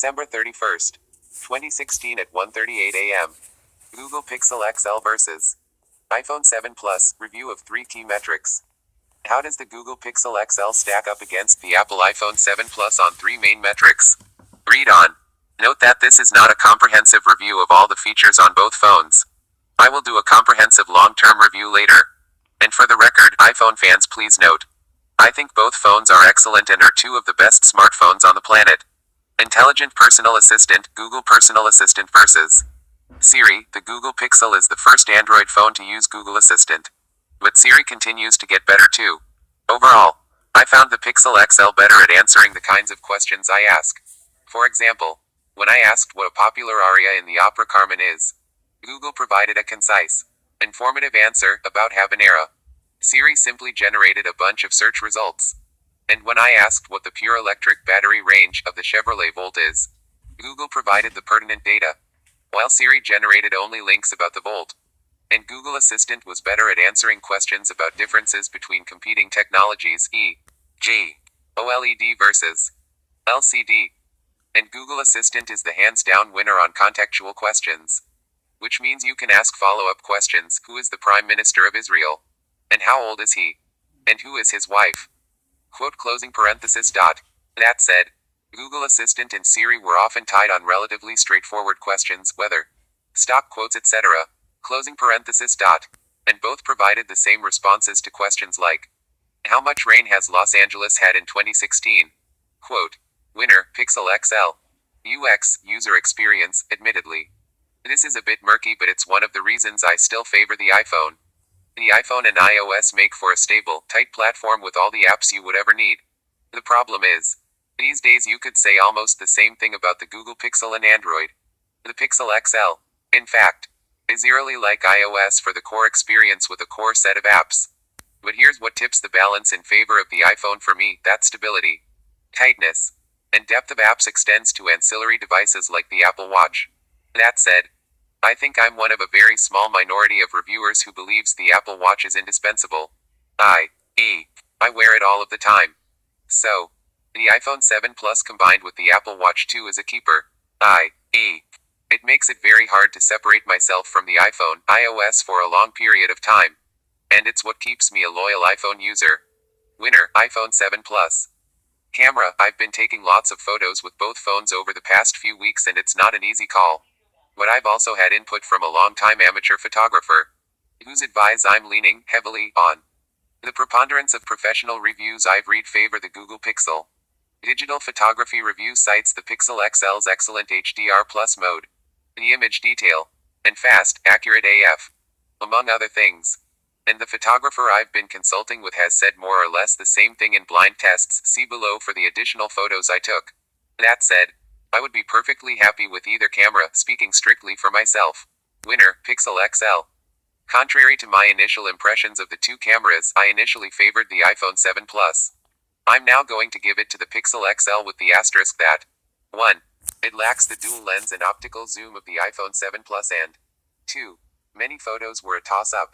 December 31st, 2016 at 1:38 a.m. Google Pixel XL versus iPhone 7 Plus, review of 3 key metrics. How does the Google Pixel XL stack up against the Apple iPhone 7 Plus on 3 main metrics? Read on. Note that this is not a comprehensive review of all the features on both phones. I will do a comprehensive long-term review later. And for the record, iPhone fans, please note, I think both phones are excellent and are two of the best smartphones on the planet. Intelligent Personal Assistant, Google Personal Assistant versus Siri. The Google Pixel is the first Android phone to use Google Assistant. But Siri continues to get better too. Overall, I found the Pixel XL better at answering the kinds of questions I ask. For example, when I asked what a popular aria in the opera Carmen is, Google provided a concise, informative answer about habanera. Siri simply generated a bunch of search results. And when I asked what the pure electric battery range of the Chevrolet Volt is, Google provided the pertinent data, while Siri generated only links about the Volt. And Google Assistant was better at answering questions about differences between competing technologies, e.g., OLED versus LCD. And Google Assistant is the hands-down winner on contextual questions. Which means you can ask follow-up questions: who is the Prime Minister of Israel? And how old is he? And who is his wife? Quote closing parenthesis dot. That said, Google Assistant and Siri were often tied on relatively straightforward questions, weather, stock quotes, etc. Closing parenthesis dot. And both provided the same responses to questions like, how much rain has Los Angeles had in 2016? Quote, winner, Pixel XL. UX, user experience, admittedly. This is a bit murky, but it's one of the reasons I still favor the iPhone. The iPhone and iOS make for a stable, tight platform with all the apps you would ever need. The problem is, these days you could say almost the same thing about the Google Pixel and Android. The Pixel XL, in fact, is eerily like iOS for the core experience with a core set of apps. But here's what tips the balance in favor of the iPhone for me: that stability, tightness, and depth of apps extends to ancillary devices like the Apple Watch. That said, I think I'm one of a very small minority of reviewers who believes the Apple Watch is indispensable. I wear it all of the time. So, the iPhone 7 Plus combined with the Apple Watch 2 is a keeper. It makes it very hard to separate myself from the iPhone, iOS for a long period of time. And it's what keeps me a loyal iPhone user. Winner, iPhone 7 Plus. Camera, I've been taking lots of photos with both phones over the past few weeks and it's not an easy call. But I've also had input from a long-time amateur photographer, whose advice I'm leaning heavily on. The preponderance of professional reviews I've read favor the Google Pixel. Digital photography review cites the Pixel XL's excellent HDR plus mode, the image detail, and fast, accurate AF, among other things. And the photographer I've been consulting with has said more or less the same thing in blind tests. See below for the additional photos I took. That said, I would be perfectly happy with either camera, speaking strictly for myself. Winner, Pixel XL. Contrary to my initial impressions of the two cameras, I initially favored the iPhone 7 Plus. I'm now going to give it to the Pixel XL with the asterisk that 1. It lacks the dual lens and optical zoom of the iPhone 7 Plus, and 2. Many photos were a toss-up.